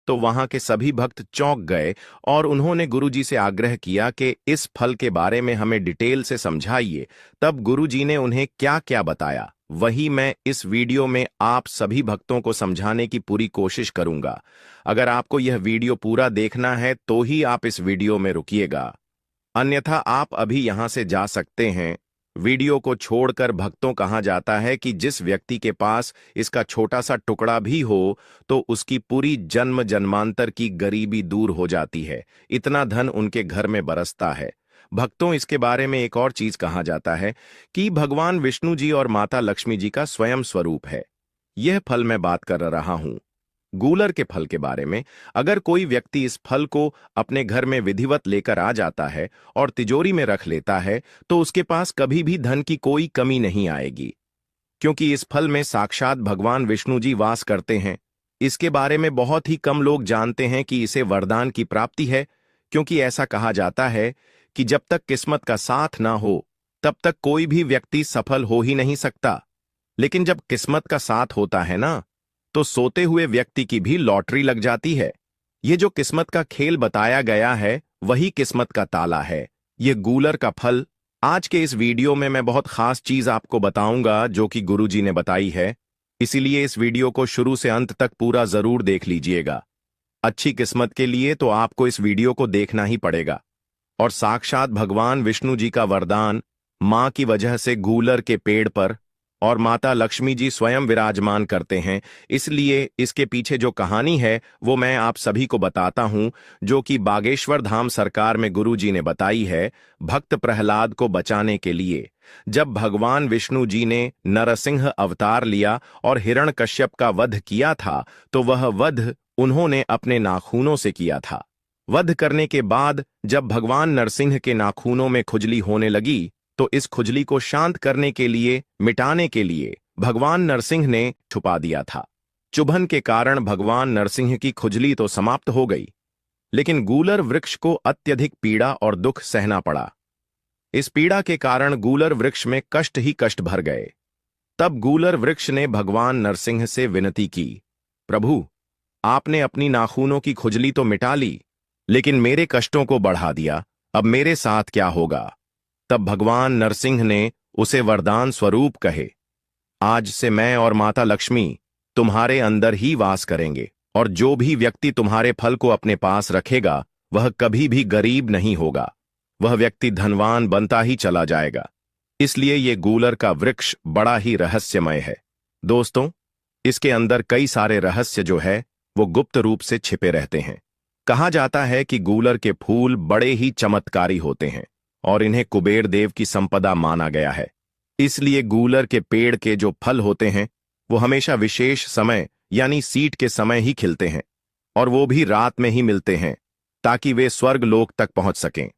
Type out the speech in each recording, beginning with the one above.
तो वहां के सभी भक्त चौंक गए और उन्होंने गुरुजी से आग्रह किया कि इस फल के बारे में हमें डिटेल से समझाइए। तब गुरुजी ने उन्हें क्या क्या बताया वही मैं इस वीडियो में आप सभी भक्तों को समझाने की पूरी कोशिश करूंगा। अगर आपको यह वीडियो पूरा देखना है तो ही आप इस वीडियो में रुकिएगा, अन्यथा आप अभी यहां से जा सकते हैं। वीडियो को छोड़कर भक्तों कहा जाता है कि जिस व्यक्ति के पास इसका छोटा सा टुकड़ा भी हो तो उसकी पूरी जन्म जन्मांतर की गरीबी दूर हो जाती है, इतना धन उनके घर में बरसता है। भक्तों, इसके बारे में एक और चीज कहा जाता है कि भगवान विष्णु जी और माता लक्ष्मी जी का स्वयं स्वरूप है। यह फल मैं बात कर रहा हूं गूलर के फल के बारे में। अगर कोई व्यक्ति इस फल को अपने घर में विधिवत लेकर आ जाता है और तिजोरी में रख लेता है तो उसके पास कभी भी धन की कोई कमी नहीं आएगी, क्योंकि इस फल में साक्षात भगवान विष्णु जी वास करते हैं। इसके बारे में बहुत ही कम लोग जानते हैं कि इसे वरदान की प्राप्ति है, क्योंकि ऐसा कहा जाता है कि जब तक किस्मत का साथ ना हो तब तक कोई भी व्यक्ति सफल हो ही नहीं सकता। लेकिन जब किस्मत का साथ होता है ना, तो सोते हुए व्यक्ति की भी लॉटरी लग जाती है। ये जो किस्मत का खेल बताया गया है वही किस्मत का ताला है, ये गूलर का फल। आज के इस वीडियो में मैं बहुत खास चीज आपको बताऊंगा जो कि गुरुजी ने बताई है, इसीलिए इस वीडियो को शुरू से अंत तक पूरा जरूर देख लीजिएगा। अच्छी किस्मत के लिए तो आपको इस वीडियो को देखना ही पड़ेगा। और साक्षात भगवान विष्णु जी का वरदान मां की वजह से गूलर के पेड़ पर और माता लक्ष्मी जी स्वयं विराजमान करते हैं, इसलिए इसके पीछे जो कहानी है वो मैं आप सभी को बताता हूं, जो कि बागेश्वर धाम सरकार में गुरुजी ने बताई है। भक्त प्रहलाद को बचाने के लिए जब भगवान विष्णु जी ने नरसिंह अवतार लिया और हिरण्यकश्यप का वध किया था, तो वह वध उन्होंने अपने नाखूनों से किया था। वध करने के बाद जब भगवान नरसिंह के नाखूनों में खुजली होने लगी तो इस खुजली को शांत करने के लिए, मिटाने के लिए भगवान नरसिंह ने छुपा दिया था। चुभन के कारण भगवान नरसिंह की खुजली तो समाप्त हो गई, लेकिन गूलर वृक्ष को अत्यधिक पीड़ा और दुख सहना पड़ा। इस पीड़ा के कारण गूलर वृक्ष में कष्ट ही कष्ट भर गए। तब गूलर वृक्ष ने भगवान नरसिंह से विनती की, प्रभु, आपने अपनी नाखूनों की खुजली तो मिटा ली, लेकिन मेरे कष्टों को बढ़ा दिया, अब मेरे साथ क्या होगा? तब भगवान नरसिंह ने उसे वरदान स्वरूप कहे, आज से मैं और माता लक्ष्मी तुम्हारे अंदर ही वास करेंगे, और जो भी व्यक्ति तुम्हारे फल को अपने पास रखेगा वह कभी भी गरीब नहीं होगा, वह व्यक्ति धनवान बनता ही चला जाएगा। इसलिए ये गूलर का वृक्ष बड़ा ही रहस्यमय है। दोस्तों, इसके अंदर कई सारे रहस्य जो है वो गुप्त रूप से छिपे रहते हैं। कहा जाता है कि गूलर के फूल बड़े ही चमत्कारी होते हैं और इन्हें कुबेर देव की संपदा माना गया है। इसलिए गूलर के पेड़ के जो फल होते हैं वो हमेशा विशेष समय यानी सीट के समय ही खिलते हैं, और वो भी रात में ही मिलते हैं ताकि वे स्वर्ग लोक तक पहुंच सकें।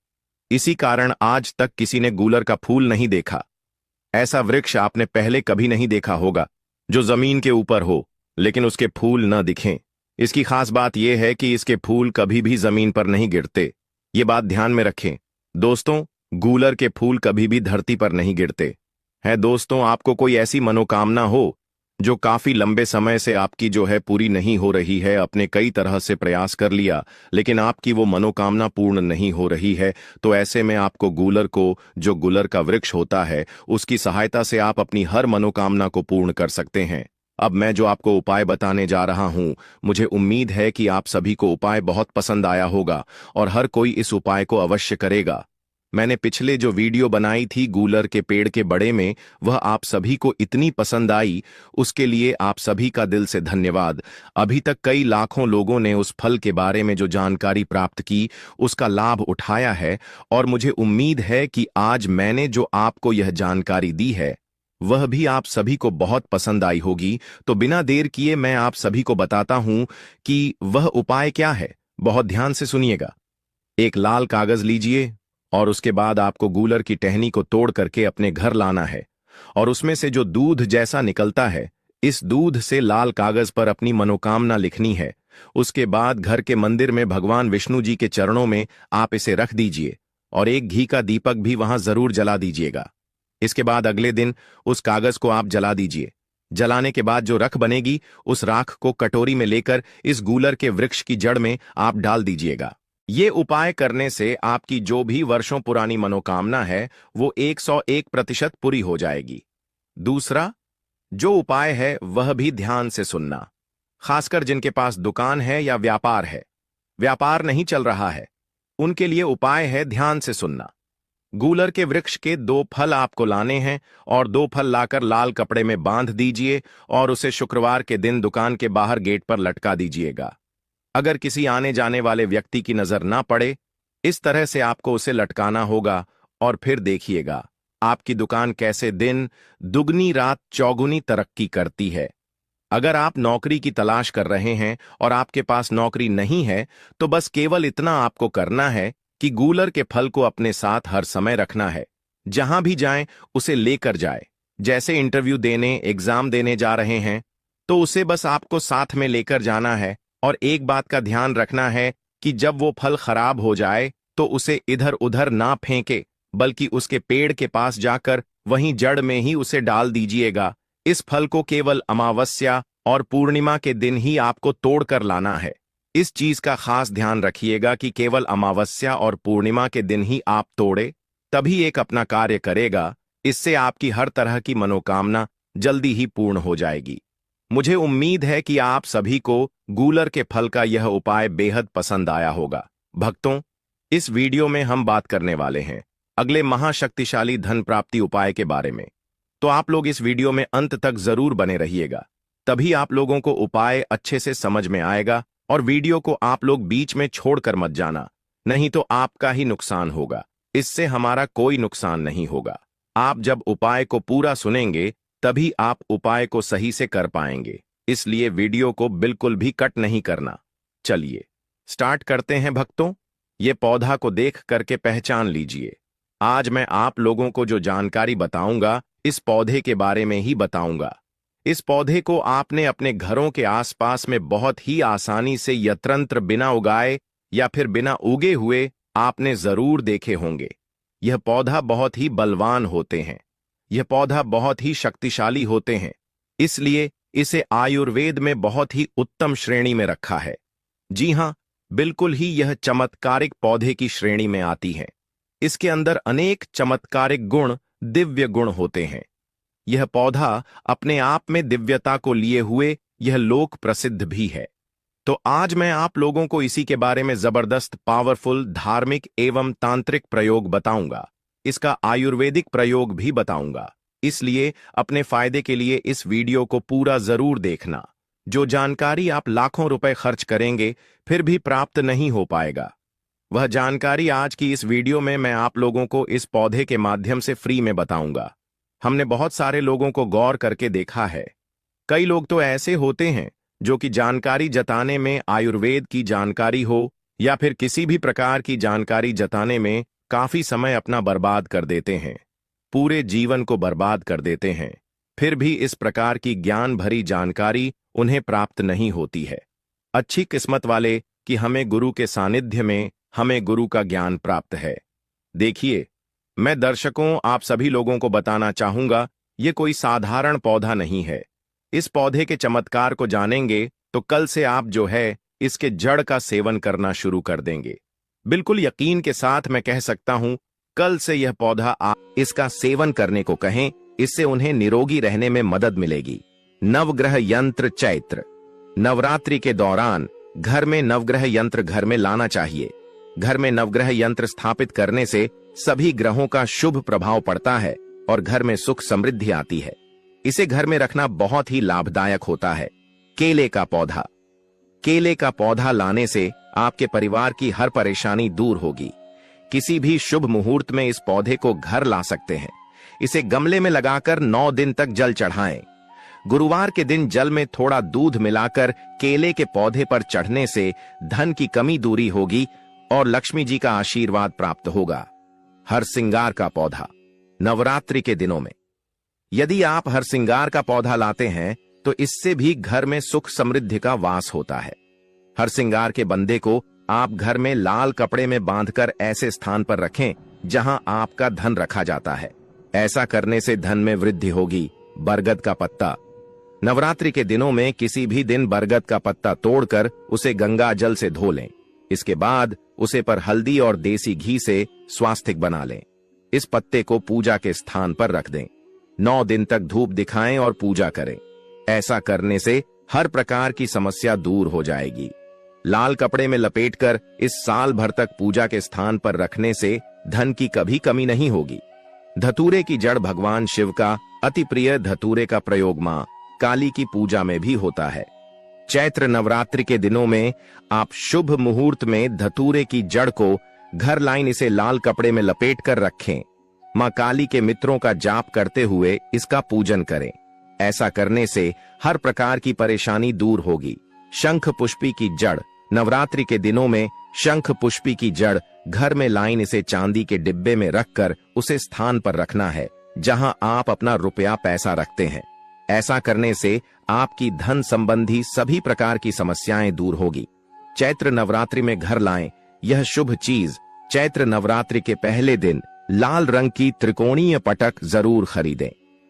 इसी कारण आज तक किसी ने गूलर का फूल नहीं देखा। ऐसा वृक्ष आपने पहले कभी नहीं देखा होगा जो जमीन के ऊपर हो लेकिन उसके फूल न दिखें। इसकी खास बात यह है कि इसके फूल कभी भी जमीन पर नहीं गिरते, ये बात ध्यान में रखें। दोस्तों, गूलर के फूल कभी भी धरती पर नहीं गिरते हैं। दोस्तों, आपको कोई ऐसी मनोकामना हो जो काफी लंबे समय से आपकी जो है पूरी नहीं हो रही है, अपने कई तरह से प्रयास कर लिया लेकिन आपकी वो मनोकामना पूर्ण नहीं हो रही है, तो ऐसे में आपको गूलर को, जो गूलर का वृक्ष होता है, उसकी सहायता से आप अपनी हर मनोकामना को पूर्ण कर सकते हैं। अब मैं जो आपको उपाय बताने जा रहा हूं, मुझे उम्मीद है कि आप सभी को उपाय बहुत पसंद आया होगा और हर कोई इस उपाय को अवश्य करेगा। मैंने पिछले जो वीडियो बनाई थी गूलर के पेड़ के बड़े में, वह आप सभी को इतनी पसंद आई, उसके लिए आप सभी का दिल से धन्यवाद। अभी तक कई लाखों लोगों ने उस फल के बारे में जो जानकारी प्राप्त की उसका लाभ उठाया है, और मुझे उम्मीद है कि आज मैंने जो आपको यह जानकारी दी है वह भी आप सभी को बहुत पसंद आई होगी। तो बिना देर किए मैं आप सभी को बताता हूं कि वह उपाय क्या है। बहुत ध्यान से सुनिएगा। एक लाल कागज लीजिए और उसके बाद आपको गूलर की टहनी को तोड़ करके अपने घर लाना है, और उसमें से जो दूध जैसा निकलता है, इस दूध से लाल कागज पर अपनी मनोकामना लिखनी है। उसके बाद घर के मंदिर में भगवान विष्णु जी के चरणों में आप इसे रख दीजिए और एक घी का दीपक भी वहां जरूर जला दीजिएगा। इसके बाद अगले दिन उस कागज को आप जला दीजिए। जलाने के बाद जो रख बनेगी उस राख को कटोरी में लेकर इस गूलर के वृक्ष की जड़ में आप डाल दीजिएगा। ये उपाय करने से आपकी जो भी वर्षों पुरानी मनोकामना है वो 101% पूरी हो जाएगी। दूसरा जो उपाय है वह भी ध्यान से सुनना, खासकर जिनके पास दुकान है या व्यापार है, व्यापार नहीं चल रहा है, उनके लिए उपाय है ध्यान से सुनना। गूलर के वृक्ष के 2 फल आपको लाने हैं और 2 फल लाकर लाल कपड़े में बांध दीजिए और उसे शुक्रवार के दिन दुकान के बाहर गेट पर लटका दीजिएगा। अगर किसी आने जाने वाले व्यक्ति की नजर ना पड़े, इस तरह से आपको उसे लटकाना होगा और फिर देखिएगा आपकी दुकान कैसे दिन दुगनी रात चौगुनी तरक्की करती है। अगर आप नौकरी की तलाश कर रहे हैं और आपके पास नौकरी नहीं है तो बस केवल इतना आपको करना है कि गूलर के फल को अपने साथ हर समय रखना है। जहां भी जाएं उसे लेकर जाए। जैसे इंटरव्यू देने, एग्जाम देने जा रहे हैं तो उसे बस आपको साथ में लेकर जाना है। और एक बात का ध्यान रखना है कि जब वो फल खराब हो जाए तो उसे इधर उधर ना फेंके, बल्कि उसके पेड़ के पास जाकर वहीं जड़ में ही उसे डाल दीजिएगा। इस फल को केवल अमावस्या और पूर्णिमा के दिन ही आपको तोड़कर लाना है। इस चीज का खास ध्यान रखिएगा कि केवल अमावस्या और पूर्णिमा के दिन ही आप तोड़े, तभी एक अपना कार्य करेगा। इससे आपकी हर तरह की मनोकामना जल्दी ही पूर्ण हो जाएगी। मुझे उम्मीद है कि आप सभी को गूलर के फल का यह उपाय बेहद पसंद आया होगा। भक्तों, इस वीडियो में हम बात करने वाले हैं अगले महाशक्तिशाली धन प्राप्ति उपाय के बारे में। तो आप लोग इस वीडियो में अंत तक जरूर बने रहिएगा, तभी आप लोगों को उपाय अच्छे से समझ में आएगा। और वीडियो को आप लोग बीच में छोड़कर मत जाना, नहीं तो आपका ही नुकसान होगा, इससे हमारा कोई नुकसान नहीं होगा। आप जब उपाय को पूरा सुनेंगे तभी आप उपाय को सही से कर पाएंगे, इसलिए वीडियो को बिल्कुल भी कट नहीं करना। चलिए स्टार्ट करते हैं भक्तों। ये पौधा को देख करके पहचान लीजिए। आज मैं आप लोगों को जो जानकारी बताऊंगा इस पौधे के बारे में ही बताऊंगा। इस पौधे को आपने अपने घरों के आसपास में बहुत ही आसानी से यत्रंत्र बिना उगाए या फिर बिना उगे हुए आपने जरूर देखे होंगे। यह पौधा बहुत ही बलवान होते हैं, यह पौधा बहुत ही शक्तिशाली होते हैं, इसलिए इसे आयुर्वेद में बहुत ही उत्तम श्रेणी में रखा है। जी हां, बिल्कुल ही यह चमत्कारिक पौधे की श्रेणी में आती है। इसके अंदर अनेक चमत्कारिक गुण, दिव्य गुण होते हैं। यह पौधा अपने आप में दिव्यता को लिए हुए यह लोक प्रसिद्ध भी है। तो आज मैं आप लोगों को इसी के बारे में जबरदस्त पावरफुल धार्मिक एवं तांत्रिक प्रयोग बताऊंगा। इसका आयुर्वेदिक प्रयोग भी बताऊंगा, इसलिए अपने फायदे के लिए इस वीडियो को पूरा जरूर देखना। जो जानकारी आप लाखों रुपए खर्च करेंगे फिर भी प्राप्त नहीं हो पाएगा, वह जानकारी आज की इस वीडियो में मैं आप लोगों को इस पौधे के माध्यम से फ्री में बताऊंगा। हमने बहुत सारे लोगों को गौर करके देखा है। कई लोग तो ऐसे होते हैं जो कि जानकारी जताने में, आयुर्वेद की जानकारी हो या फिर किसी भी प्रकार की जानकारी जताने में काफी समय अपना बर्बाद कर देते हैं, पूरे जीवन को बर्बाद कर देते हैं, फिर भी इस प्रकार की ज्ञान भरी जानकारी उन्हें प्राप्त नहीं होती है। अच्छी किस्मत वाले कि हमें गुरु के सानिध्य में हमें गुरु का ज्ञान प्राप्त है। देखिए, मैं दर्शकों आप सभी लोगों को बताना चाहूंगा, ये कोई साधारण पौधा नहीं है। इस पौधे के चमत्कार को जानेंगे तो कल से आप जो है इसके जड़ का सेवन करना शुरू कर देंगे। बिल्कुल यकीन के साथ मैं कह सकता हूं, कल से यह पौधा आप इसका सेवन करने को कहें, इससे उन्हें निरोगी रहने में मदद मिलेगी। नवग्रह यंत्र चैत्र। नवरात्रि के दौरान घर में नवग्रह यंत्र घर में लाना चाहिए। घर में नवग्रह यंत्र स्थापित करने से सभी ग्रहों का शुभ प्रभाव पड़ता है और घर में सुख समृद्धि आती है। इसे घर में रखना बहुत ही लाभदायक होता है। केले का पौधा। केले का पौधा लाने से आपके परिवार की हर परेशानी दूर होगी। किसी भी शुभ मुहूर्त में इस पौधे को घर ला सकते हैं। इसे गमले में लगाकर 9 दिन तक जल चढ़ाएं। गुरुवार के दिन जल में थोड़ा दूध मिलाकर केले के पौधे पर चढ़ने से धन की कमी दूरी होगी और लक्ष्मी जी का आशीर्वाद प्राप्त होगा। हरसिंगार का पौधा। नवरात्रि के दिनों में यदि आप हरसिंगार का पौधा लाते हैं तो इससे भी घर में सुख समृद्धि का वास होता है। हरसिंगार के बंदे को आप घर में लाल कपड़े में बांधकर ऐसे स्थान पर रखें जहां आपका धन रखा जाता है। ऐसा करने से धन में वृद्धि होगी। बरगद का पत्ता। नवरात्रि के दिनों में किसी भी दिन बरगद का पत्ता तोड़कर उसे गंगा जल से धो लें। इसके बाद उसे पर हल्दी और देसी घी से स्वास्तिक बना लें। इस पत्ते को पूजा के स्थान पर रख दें। 9 दिन तक धूप दिखाएं और पूजा करें। ऐसा करने से हर प्रकार की समस्या दूर हो जाएगी। लाल कपड़े में लपेटकर इस साल भर तक पूजा के स्थान पर रखने से धन की कभी कमी नहीं होगी। धतूरे की जड़ भगवान शिव का अति प्रिय धतूरे का प्रयोग मां काली की पूजा में भी होता है। चैत्र नवरात्रि के दिनों में आप शुभ मुहूर्त में धतूरे की जड़ को घर लाइन इसे लाल कपड़े में लपेट कर रखें। मां काली के मित्रों का जाप करते हुए इसका पूजन करें। ऐसा करने से हर प्रकार की परेशानी दूर होगी। शंख पुष्पी की जड़ नवरात्रि के दिनों में शंख पुष्पी की जड़ घर में लाइन इसे चांदी के डिब्बे में रखकर उसे स्थान पर रखना है जहां आप अपना रुपया पैसा रखते हैं। ऐसा करने से आपकी धन संबंधी सभी प्रकार की समस्याएं दूर होगी। चैत्र नवरात्रि में घर लाएं यह शुभ चीज। चैत्र नवरात्रि के पहले दिन लाल रंग की त्रिकोणीय पटक जरूर खरीदें।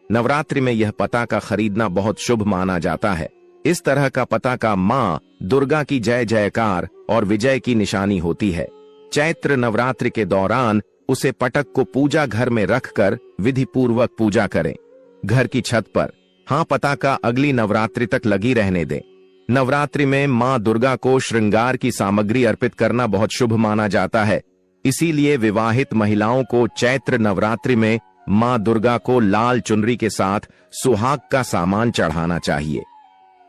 नवरात्रि में यह पताका खरीदना बहुत शुभ माना जाता है। इस तरह का पताका मां दुर्गा की जय जयकार और विजय की निशानी होती है। चैत्र नवरात्रि के दौरान उसे पटक को पूजा घर में रखकर विधि पूर्वक पूजा करें। घर की छत पर पताका अगली नवरात्रि तक लगी रहने दें। नवरात्रि में मां दुर्गा को श्रृंगार की सामग्री अर्पित करना बहुत शुभ माना जाता है। इसीलिए विवाहित महिलाओं को चैत्र नवरात्रि में मां दुर्गा को लाल चुनरी के साथ सुहाग का सामान चढ़ाना चाहिए।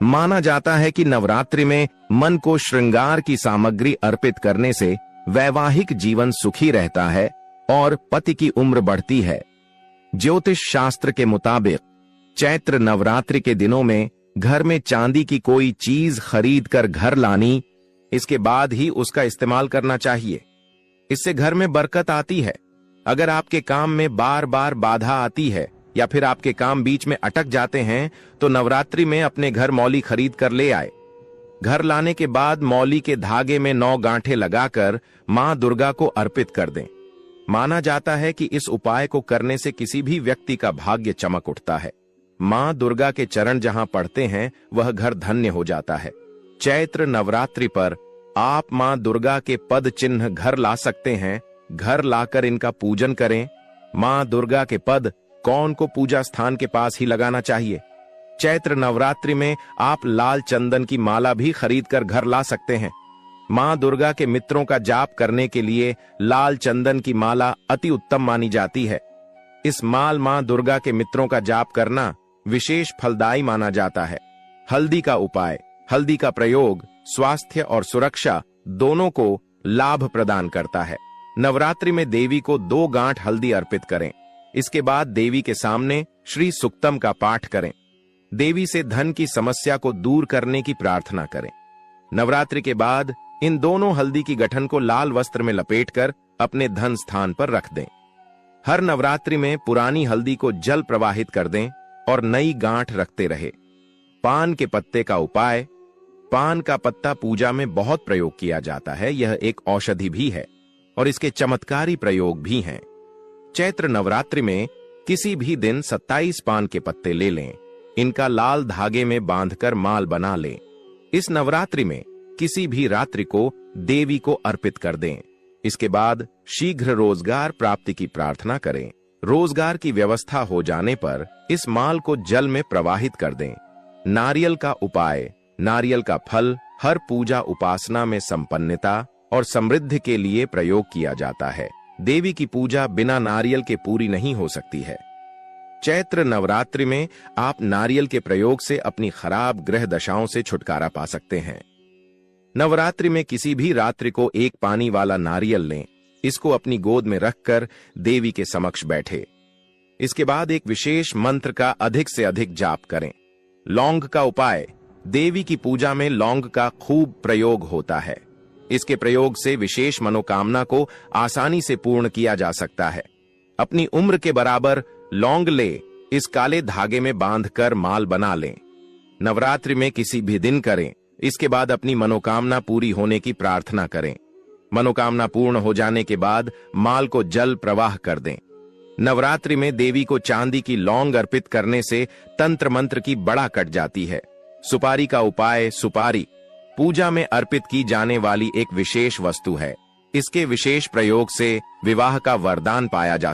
माना जाता है कि नवरात्रि में मन को श्रृंगार की सामग्री अर्पित करने से वैवाहिक जीवन सुखी रहता है और पति की उम्र बढ़ती है। ज्योतिष शास्त्र के मुताबिक चैत्र नवरात्रि के दिनों में घर में चांदी की कोई चीज खरीद कर घर लानी, इसके बाद ही उसका इस्तेमाल करना चाहिए। इससे घर में बरकत आती है। अगर आपके काम में बार बार बाधा आती है या फिर आपके काम बीच में अटक जाते हैं तो नवरात्रि में अपने घर मौली खरीद कर ले आए। घर लाने के बाद मौली के धागे में 9 गांठें लगाकर मां दुर्गा को अर्पित कर दें। माना जाता है कि इस उपाय को करने से किसी भी व्यक्ति का भाग्य चमक उठता है। मां दुर्गा के चरण जहां पड़ते हैं वह घर धन्य हो जाता है। चैत्र नवरात्रि पर आप मां दुर्गा के पद चिन्ह घर ला सकते हैं। घर लाकर इनका पूजन करें। मां दुर्गा के पद कौन को पूजा स्थान के पास ही लगाना चाहिए। चैत्र नवरात्रि में आप लाल चंदन की माला भी खरीद कर घर ला सकते हैं। मां दुर्गा के मित्रों का जाप करने के लिए लाल चंदन की माला अति उत्तम मानी जाती है। इस मां दुर्गा के मित्रों का जाप करना विशेष फलदायी माना जाता है। हल्दी का उपाय। हल्दी का प्रयोग स्वास्थ्य और सुरक्षा दोनों को लाभ प्रदान करता है। नवरात्रि में देवी को 2 गांठ हल्दी अर्पित करें। इसके बाद देवी के सामने श्री सुक्तम का पाठ करें। देवी से धन की समस्या को दूर करने की प्रार्थना करें। नवरात्रि के बाद इन दोनों हल्दी की गठन को लाल वस्त्र में लपेटकर अपने धन स्थान पर रख दें। हर नवरात्रि में पुरानी हल्दी को जल प्रवाहित कर दें और नई गांठ रखते रहे। पान के पत्ते का उपाय। पान का पत्ता पूजा में बहुत प्रयोग किया जाता है। यह एक औषधि भी है और इसके चमत्कारी प्रयोग भी हैं। चैत्र नवरात्रि में किसी भी दिन 27 पान के पत्ते ले लें। इनका लाल धागे में बांधकर माल बना लें। इस नवरात्रि में किसी भी रात्रि को देवी को अर्पित कर दें। इसके बाद शीघ्र रोजगार प्राप्ति की प्रार्थना करें। रोजगार की व्यवस्था हो जाने पर इस माल को जल में प्रवाहित कर दें। नारियल का उपाय। नारियल का फल हर पूजा उपासना में संपन्नता और समृद्धि के लिए प्रयोग किया जाता है। देवी की पूजा बिना नारियल के पूरी नहीं हो सकती है। चैत्र नवरात्रि में आप नारियल के प्रयोग से अपनी खराब ग्रह दशाओं से छुटकारा पा सकते हैं। नवरात्रि में किसी भी रात्रि को एक पानी वाला नारियल लें। इसको अपनी गोद में रखकर देवी के समक्ष बैठे। इसके बाद एक विशेष मंत्र का अधिक से अधिक जाप करें। लौंग का उपाय। देवी की पूजा में लौंग का खूब प्रयोग होता है। इसके प्रयोग से विशेष मनोकामना को आसानी से पूर्ण किया जा सकता है। अपनी उम्र के बराबर लौंग ले इस काले धागे में बांधकर माल बना लें। नवरात्रि में किसी भी दिन करें। इसके बाद अपनी मनोकामना पूरी होने की प्रार्थना करें। मनोकामना पूर्ण हो जाने के बाद माल को जल प्रवाह कर दें। नवरात्रि में देवी को चांदी की लौंग अर्पित करने से तंत्र मंत्र की बड़ा कट जाती है। सुपारी का उपाय। सुपारी पूजा में अर्पित की जाने वाली एक विशेष वस्तु है। इसके विशेष प्रयोग से विवाह का वरदान पाया जाता है।